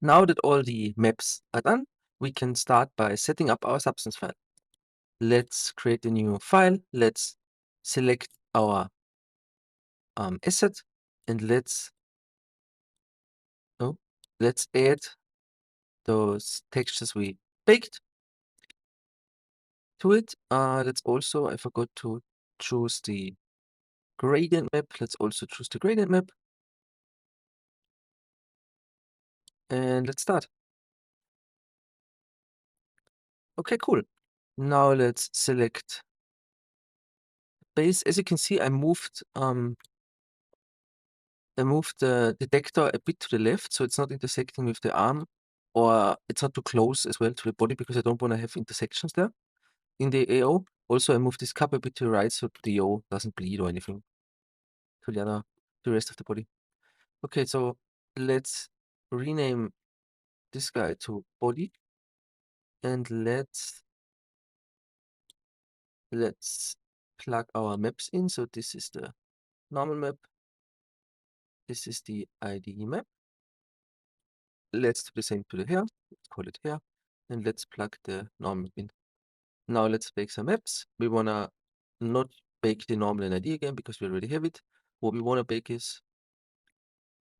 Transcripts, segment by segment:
Now that all the maps are done, we can start by setting up our substance file. Let's create a new file. Let's select our asset and let's add those textures we baked to it. Let's also, I forgot to choose the gradient map. Let's also choose the gradient map. And let's start. Okay, cool. Now let's select base. As you can see, I moved the detector a bit to the left, so it's not intersecting with the arm, or it's not too close as well to the body because I don't want to have intersections there in the AO. Also, I moved this cup a bit to the right so the AO doesn't bleed or anything to the rest of the body. Okay, so let's rename this guy to body, and let's plug our maps in. So this is the normal map. This is the IDE map. Let's do the same to the hair. Let's call it hair, and let's plug the normal in. Now let's bake some maps. We wanna not bake the normal and ID again because we already have it. What we wanna bake is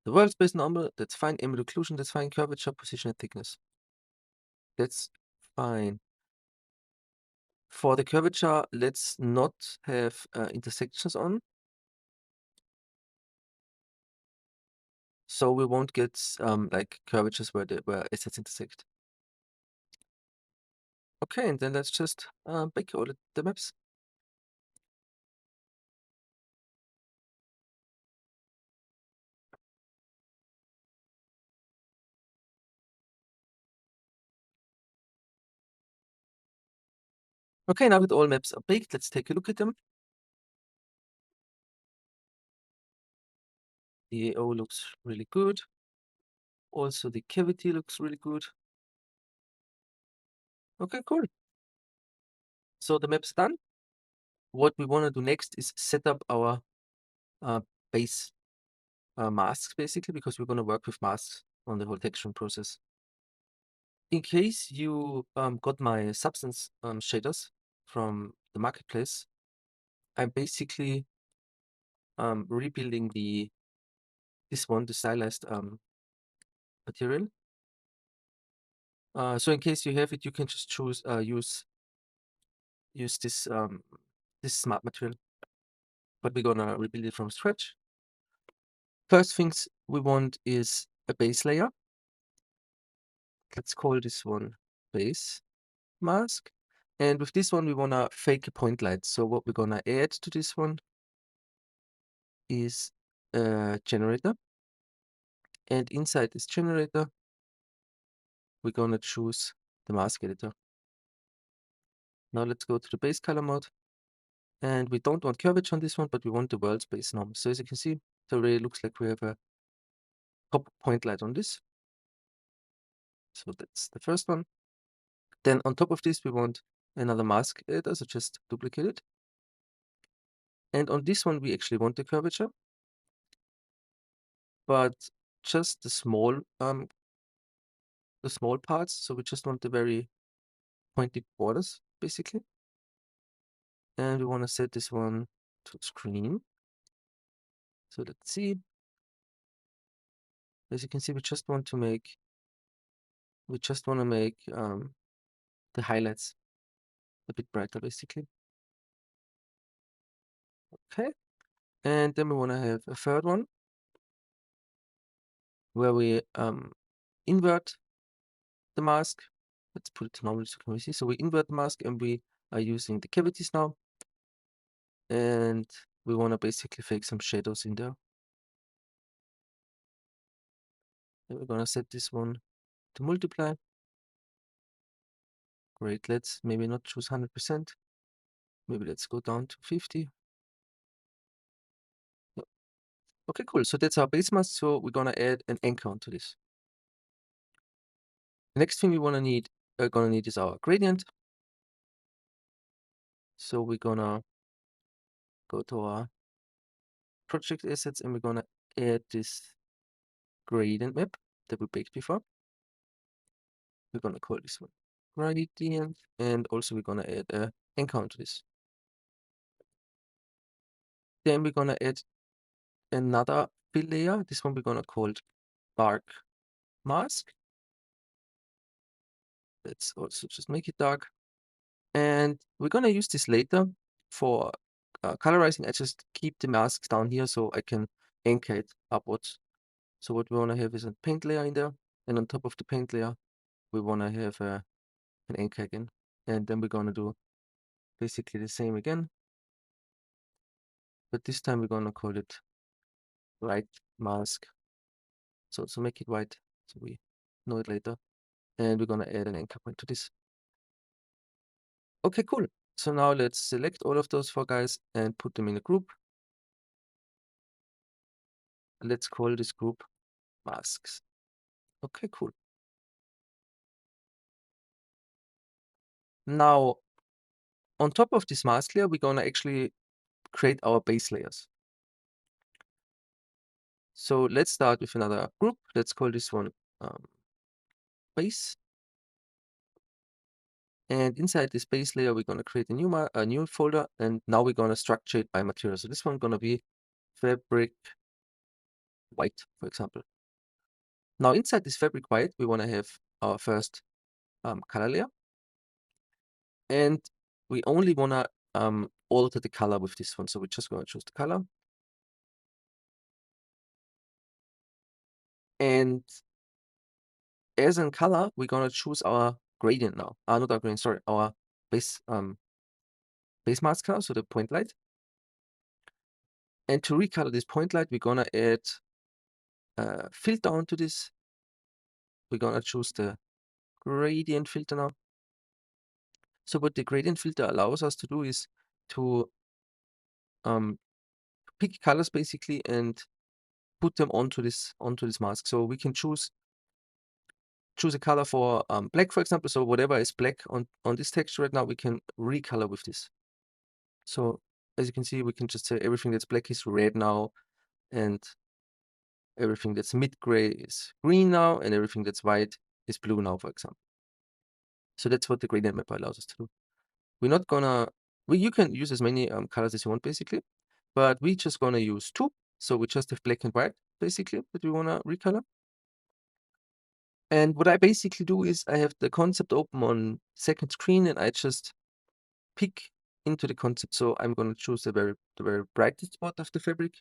the world space normal. That's fine. Ambient occlusion. That's fine. Curvature, position, and thickness. That's fine. For the curvature, let's not have intersections on. So we won't get like curvatures where assets intersect. Okay, and then let's just bake all the maps. Okay, now that all maps are baked, let's take a look at them. The AO looks really good. Also, the cavity looks really good. Okay, cool. So the map's done. What we want to do next is set up our base masks, basically, because we're going to work with masks on the whole texturing process. In case you got my substance shaders from the marketplace, I'm basically rebuilding the stylized material. So in case you have it, you can just choose use this smart material, but we're gonna rebuild it from scratch. First things we want is a base layer. Let's call this one base mask. And with this one, we wanna fake a point light. So what we're gonna add to this one is a generator. And inside this generator, we're gonna choose the mask editor. Now let's go to the base color mode. And we don't want curvature on this one, but we want the world space normal. So as you can see, it already looks like we have a top point light on this. So that's the first one. Then on top of this, we want another mask editor, so just duplicate it. And on this one, we actually want the curvature, but just the small parts. So we just want the very pointy borders, basically. And we want to set this one to screen. So let's see. As you can see, we just want to make the highlights a bit brighter, basically. Okay. And then we want to have a third one where we invert the mask. Let's put it to normal so can we see. So we invert the mask and we are using the cavities now. And we want to basically fake some shadows in there. And we're going to set this one to multiply. Great, let's maybe not choose 100%. Maybe let's go down to 50. No. Okay, cool. So that's our base mask. So we're going to add an anchor onto this. The next thing we're going to need is our gradient. So we're going to go to our project assets and we're going to add this gradient map that we baked before. We're gonna call this one gradient, and also we're gonna add a anchor to this. Then we're gonna add another fill layer. This one we're gonna call dark mask. Let's also just make it dark. And we're gonna use this later for colorizing. I just keep the masks down here so I can anchor it upwards. So what we wanna have is a paint layer in there, and on top of the paint layer, we wanna have an anchor again. And then we're gonna do basically the same again, but this time we're gonna call it white mask. So make it white so we know it later. And we're gonna add an anchor point to this. Okay, cool. So now let's select all of those four guys and put them in a group. Let's call this group masks. Okay, cool. Now, on top of this mask layer, we're gonna actually create our base layers. So let's start with another group. Let's call this one base. And inside this base layer, we're gonna create a new folder, and now we're gonna structure it by material. So this one gonna be fabric white, for example. Now inside this fabric white, we wanna have our first color layer, and we only wanna alter the color with this one. So we're just gonna choose the color, and as in color, we're gonna choose our gradient now. Not our gradient, sorry, our base base mask color, so the point light. And to recolor this point light, we're gonna add filter onto this. We're gonna choose the gradient filter now. So what the gradient filter allows us to do is to pick colors basically and put them onto this mask. So we can choose a color for black, for example. So whatever is black on this texture right now, we can recolor with this. So as you can see, we can just say everything that's black is red now, and everything that's mid-gray is green now, and everything that's white is blue now, for example. So that's what the gradient mapper allows us to do. We're not gonna, you can use as many colors as you want basically, but we're just gonna use two. So we just have black and white basically that we wanna recolor. And what I basically do is I have the concept open on second screen, and I just pick into the concept. So I'm gonna choose the very brightest spot of the fabric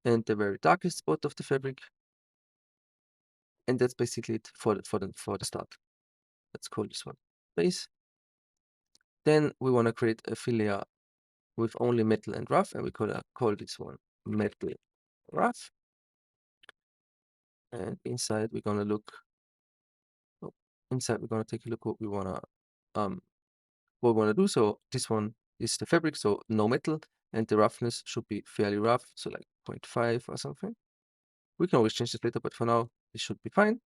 and the very darkest spot of the fabric. And that's basically it for the start. Let's call this one base. Then we want to create a fill layer with only metal and rough, and we call this one metal rough. And inside we're gonna look. Oh, inside we're gonna take a look what we wanna do. So this one is the fabric, so no metal, and the roughness should be fairly rough, so like 0.5 or something. We can always change this later, but for now this should be fine.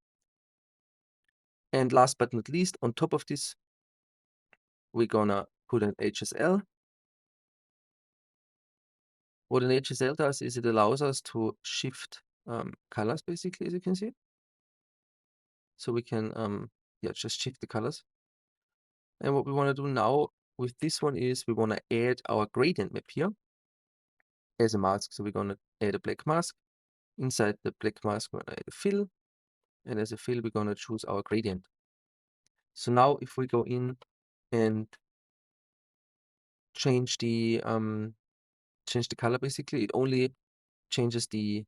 And last but not least, on top of this, we're gonna put an HSL. What an HSL does is it allows us to shift colors, basically, as you can see. So we can yeah, just shift the colors. And what we want to do now with this one is we want to add our gradient map here as a mask. So we're going to add a black mask. Inside the black mask, we're going to add a fill. And as a fill, we're going to choose our gradient. So now if we go in and change the color, basically, it only changes the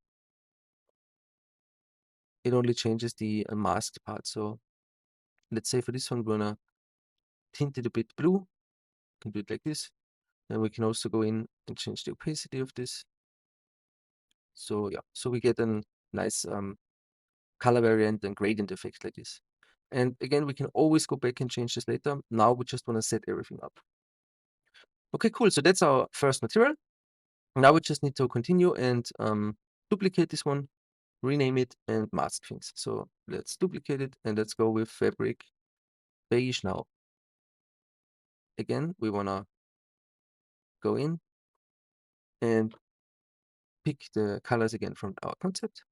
masked part. So let's say for this one, we're gonna tint it a bit blue. Can do it like this. And we can also go in and change the opacity of this. So yeah, so we get a nice color variant and gradient effect like this. And again, we can always go back and change this later. Now we just want to set everything up. Okay, cool. So that's our first material. Now we just need to continue and duplicate this one, rename it, and mask things. So let's duplicate it and let's go with fabric beige now. Again, we want to go in and pick the colors again from our concept.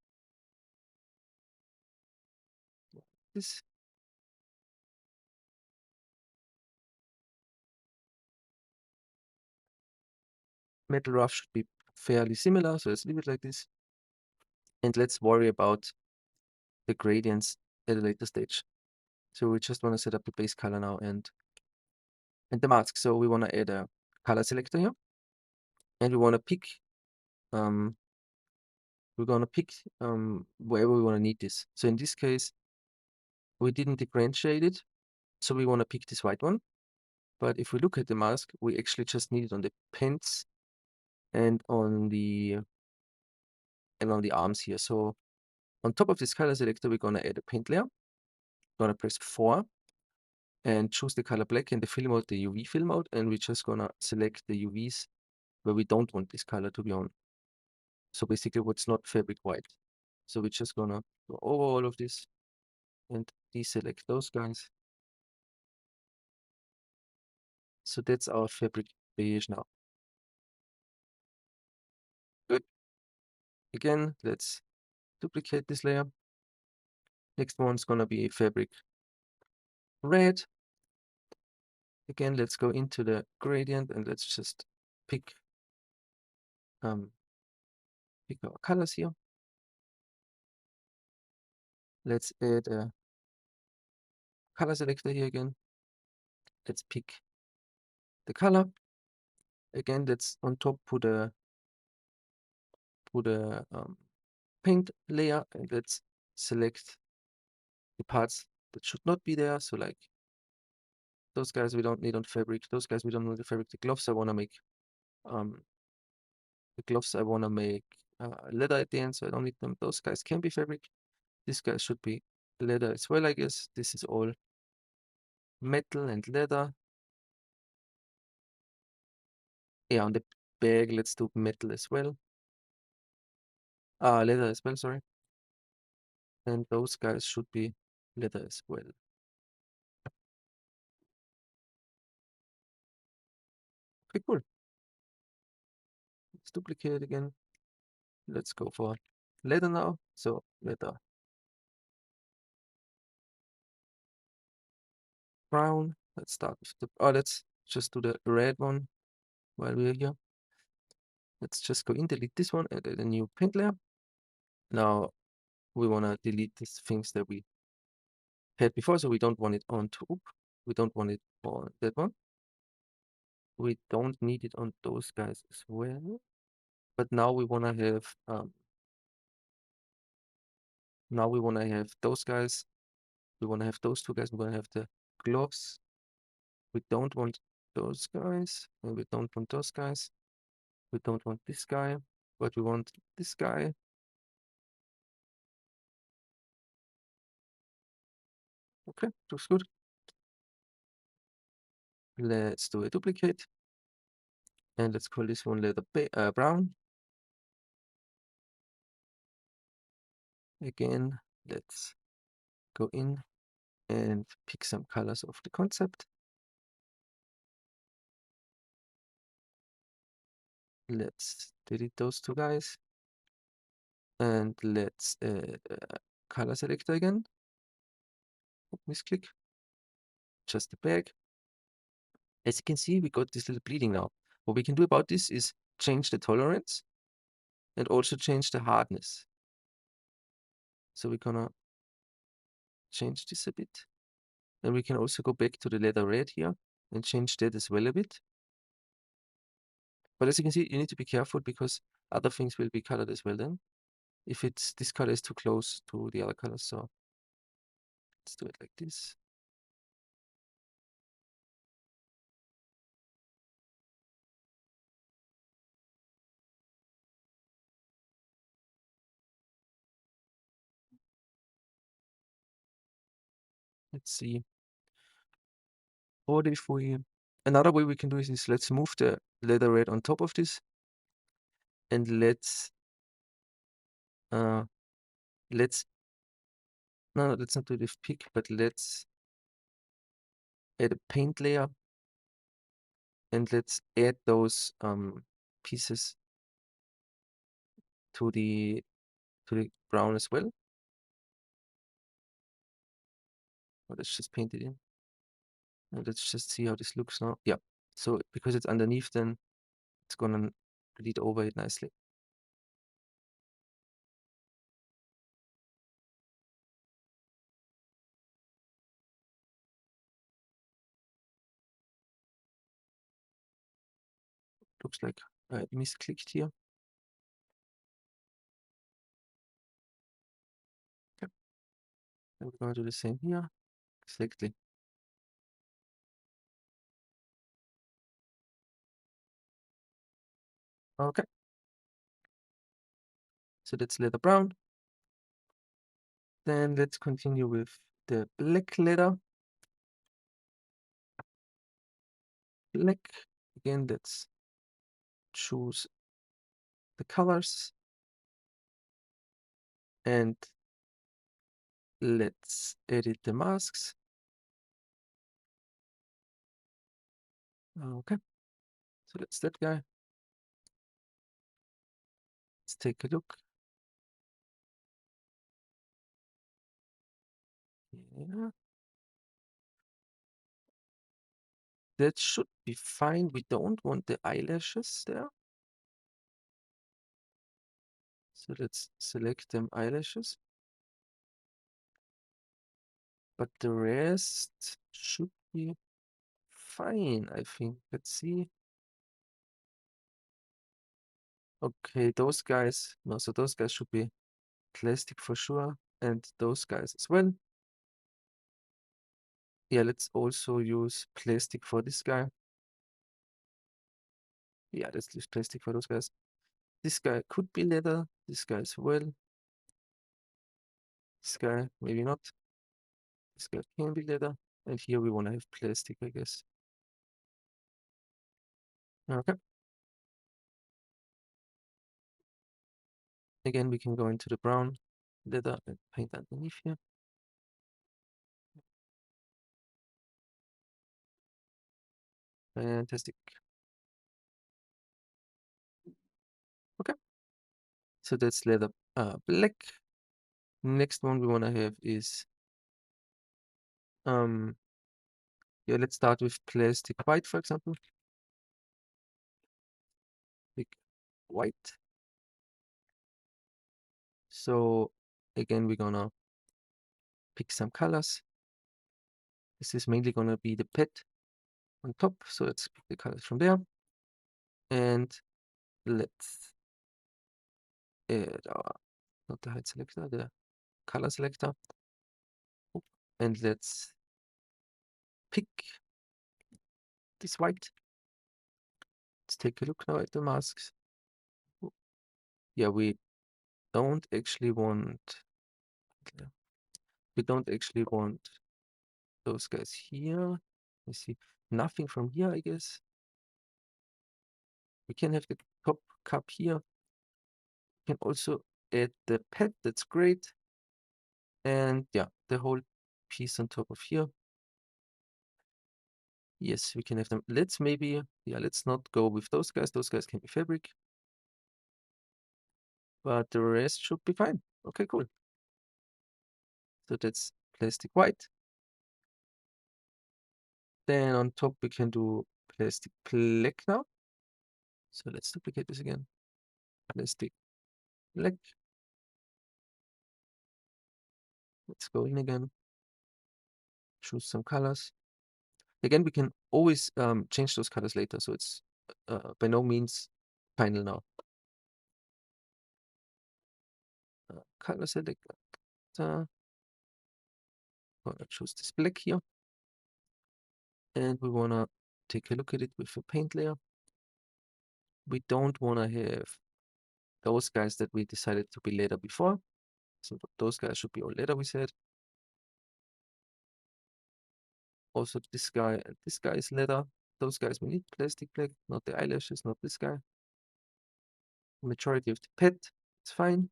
This. Metal rough should be fairly similar, so let's leave it like this. And let's worry about the gradients at a later stage. So we just want to set up the base color now and the mask. So we want to add a color selector here, and we want to pick wherever we want to need this. So in this case, we didn't differentiate it, so we want to pick this white one. But if we look at the mask, we actually just need it on the pants and on the arms here. So on top of this color selector, we're gonna add a paint layer. Gonna press 4 and choose the color black and the fill mode, the UV fill mode, and we're just gonna select the UVs where we don't want this color to be on. So basically what's not fabric white. So we're just gonna go over all of this and deselect those guys. So that's our fabric beige now. Good. Again, let's duplicate this layer. Next one's gonna be fabric red. Again, let's go into the gradient and let's just pick our colors here. Let's add a color selector here again. Let's pick the color. Again, let's on top put a paint layer, and let's select the parts that should not be there. So like those guys we don't need on fabric. Those guys we don't need on fabric. The gloves I want to make leather at the end, so I don't need them. Those guys can be fabric. This guy should be leather as well, I guess. This is all metal and leather. Yeah, on the bag, let's do metal as well. Leather as well, sorry. And those guys should be leather as well. Okay, cool. Let's duplicate again. Let's go for leather now. So leather brown. Let's start with let's just do the red one while we're here. Let's just go in, delete this one, and add a new paint layer. Now we want to delete these things that we had before, so we don't want it on top. We don't want it on that one. We don't need it on those guys as well. But now we want to have those guys. We want to have those two guys. We want to have the gloves. We don't want those guys, and we don't want those guys. We don't want this guy, but we want this guy. Okay, looks good. Let's do a duplicate. And let's call this one leather brown. Again, let's go in and pick some colors of the concept. Let's delete those two guys. And let's color selector again. Misclick. Just the bag. As you can see, we got this little bleeding now. What we can do about this is change the tolerance and also change the hardness. So we're gonna change this a bit. And we can also go back to the leather red here and change that as well a bit. But as you can see, you need to be careful because other things will be colored as well then. If this color is too close to the other colors, so let's do it like this. Let's see. What if another way we can do is let's move the leather red on top of this, and let's no, let's not do the pick, but let's add a paint layer, and let's add those pieces to the brown as well. Let's just paint it in. And let's just see how this looks now. Yeah. So because it's underneath, then it's gonna bleed over it nicely. Looks like I misclicked here. Okay. And we're gonna do the same here. Exactly. Okay. So that's leather brown. Then let's continue with the black leather. Black. Again, let's choose the colors and let's edit the masks. Okay. So that's that guy. Let's take a look. Yeah. That should be fine. We don't want the eyelashes there. So let's select them eyelashes. But the rest should be fine, I think. Let's see. Okay, those guys, no, so those guys should be plastic for sure. And those guys as well. Yeah, let's also use plastic for this guy. Yeah, let's use plastic for those guys. This guy could be leather. This guy as well. This guy, maybe not. This guy can be leather. And here we want to have plastic, I guess. Okay. Again, we can go into the brown leather and paint underneath here. Fantastic. Okay. So that's leather black. Next one we want to have is yeah, let's start with plastic white, for example. Big white. So again, we're gonna pick some colors. This is mainly gonna be the pet on top. So let's pick the colors from there. And let's add our, not the height selector, the color selector. And let's pick this white. Let's take a look now at the masks. Yeah, we don't actually want those guys here. Let's see, nothing from here, I guess. We can have the top cup here. We can also add the pet, that's great. And yeah, the whole piece on top of here. Yes, we can have them. Let's maybe, yeah, let's not go with those guys. Those guys can be fabric. But the rest should be fine. Okay, cool. So that's plastic white. Then on top we can do plastic black now. So let's duplicate this again. Plastic black. Let's go in again. Choose some colors. Again, we can always change those colors later, so it's by no means final now. Color select. Gonna choose this black here. And we wanna take a look at it with a paint layer. We don't wanna have those guys that we decided to be leather before. So those guys should be all leather, we said. Also this guy and this guy is leather. Those guys we need plastic black, not the eyelashes, not this guy. Majority of the pet, it's fine.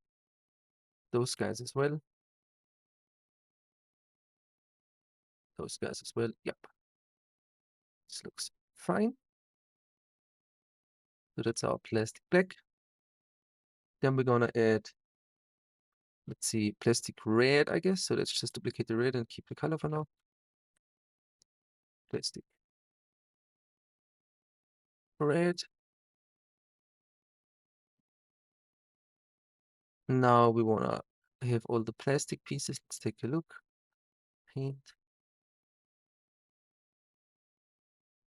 Those guys as well. Those guys as well. Yep. This looks fine. So that's our plastic black. Then we're gonna add, let's see, plastic red, I guess. So let's just duplicate the red and keep the color for now. Plastic red. Now we wanna have all the plastic pieces. Let's take a look. Paint.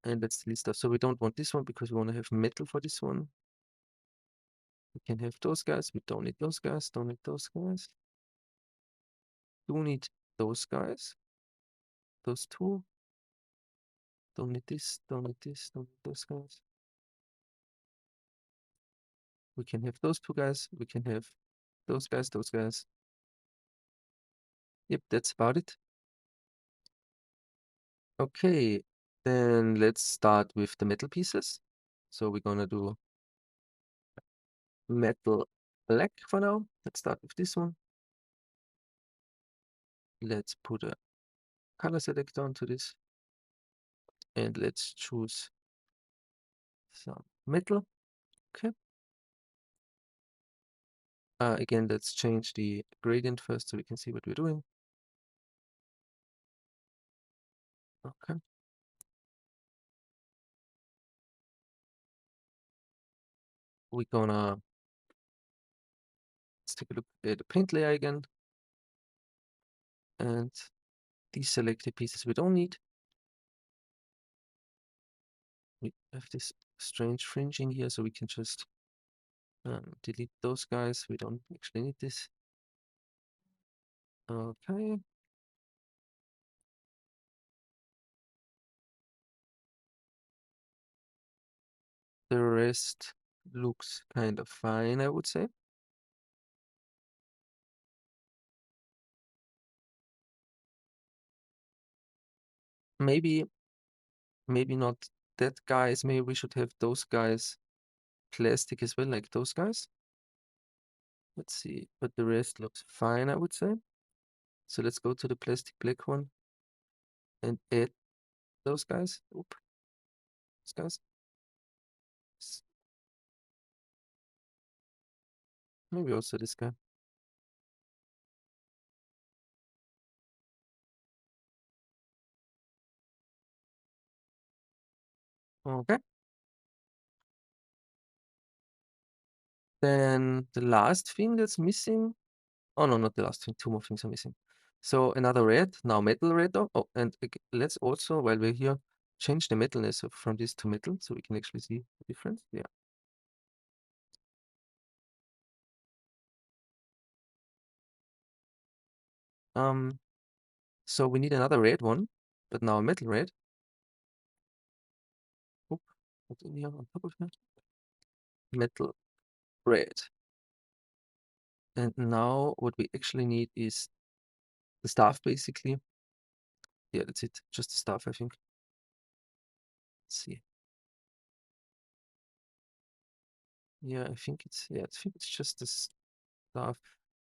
And let's delete stuff. So we don't want this one because we want to have metal for this one. We can have those guys. We don't need those guys. Don't need those guys. Do need those guys. Those two. Don't need this. Don't need this. Don't need those guys. We can have those two guys. We can have those guys. Those guys. Yep, that's about it. Okay, then let's start with the metal pieces. So we're gonna do metal black for now. Let's start with this one. Let's put a color selector onto this. And let's choose some metal. Okay. Again, let's change the gradient first so we can see what we're doing. Okay. We're gonna let's take a look at the paint layer again and deselect the pieces we don't need. We have this strange fringing here, so we can just delete those guys. We don't actually need this. Okay. The rest looks kind of fine, I would say. Maybe not that guys. Maybe we should have those guys plastic as well, like those guys. Let's see, but the rest looks fine, I would say. So let's go to the plastic black one and add those guys. Oop, those guys. Maybe also this guy. Okay. Then the last thing that's missing. Oh no, not the last thing. Two more things are missing. So another red, now metal red though. Oh, and let's also, while we're here, change the metalness from this to metal so we can actually see the difference. Yeah. So we need another red one, but now a metal red. Oop, what's in here on top of that? Metal red. And now what we actually need is the staff, basically. Yeah, that's it. Just the staff, I think. Let's see. Yeah, I think it's just the staff.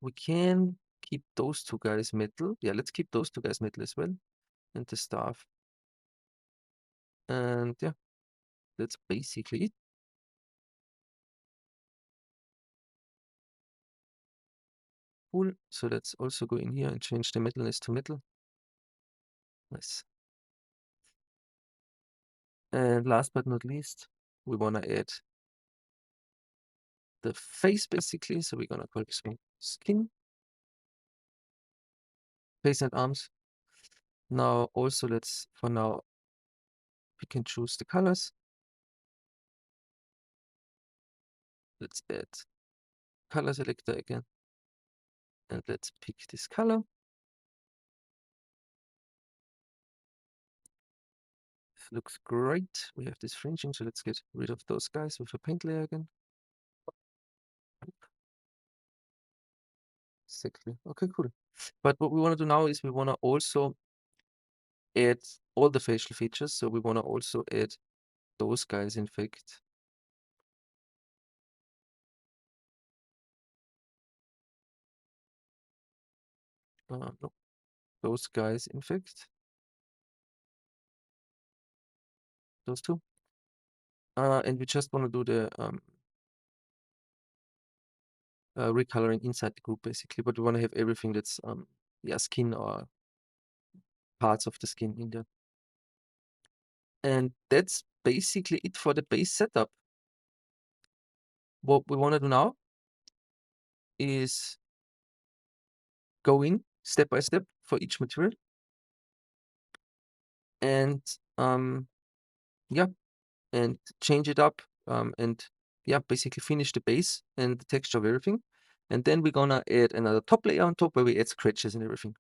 We can keep those two guys metal. Yeah, let's keep those two guys metal as well. And the staff. And yeah, that's basically it. Cool. So let's also go in here and change the metalness to metal. Nice. And last but not least, we want to add the face, basically. So we're going to call this one skin. Face and arms. Now also let's, for now, we can choose the colors. Let's add color selector again. And let's pick this color. This looks great. We have this fringing, so let's get rid of those guys with a paint layer again. Exactly. Okay, cool. But what we want to do now is we want to also add all the facial features. So we want to also add those guys, in fact. No, those guys, in fact. Those two. And we just want to do the recoloring inside the group, basically. But we want to have everything that's yeah, skin or parts of the skin in there. And that's basically it for the base setup. What we want to do now is go in step by step for each material and yeah, and change it up, and yeah, basically finish the base and the texture of everything. And then we're gonna add another top layer on top where we add scratches and everything.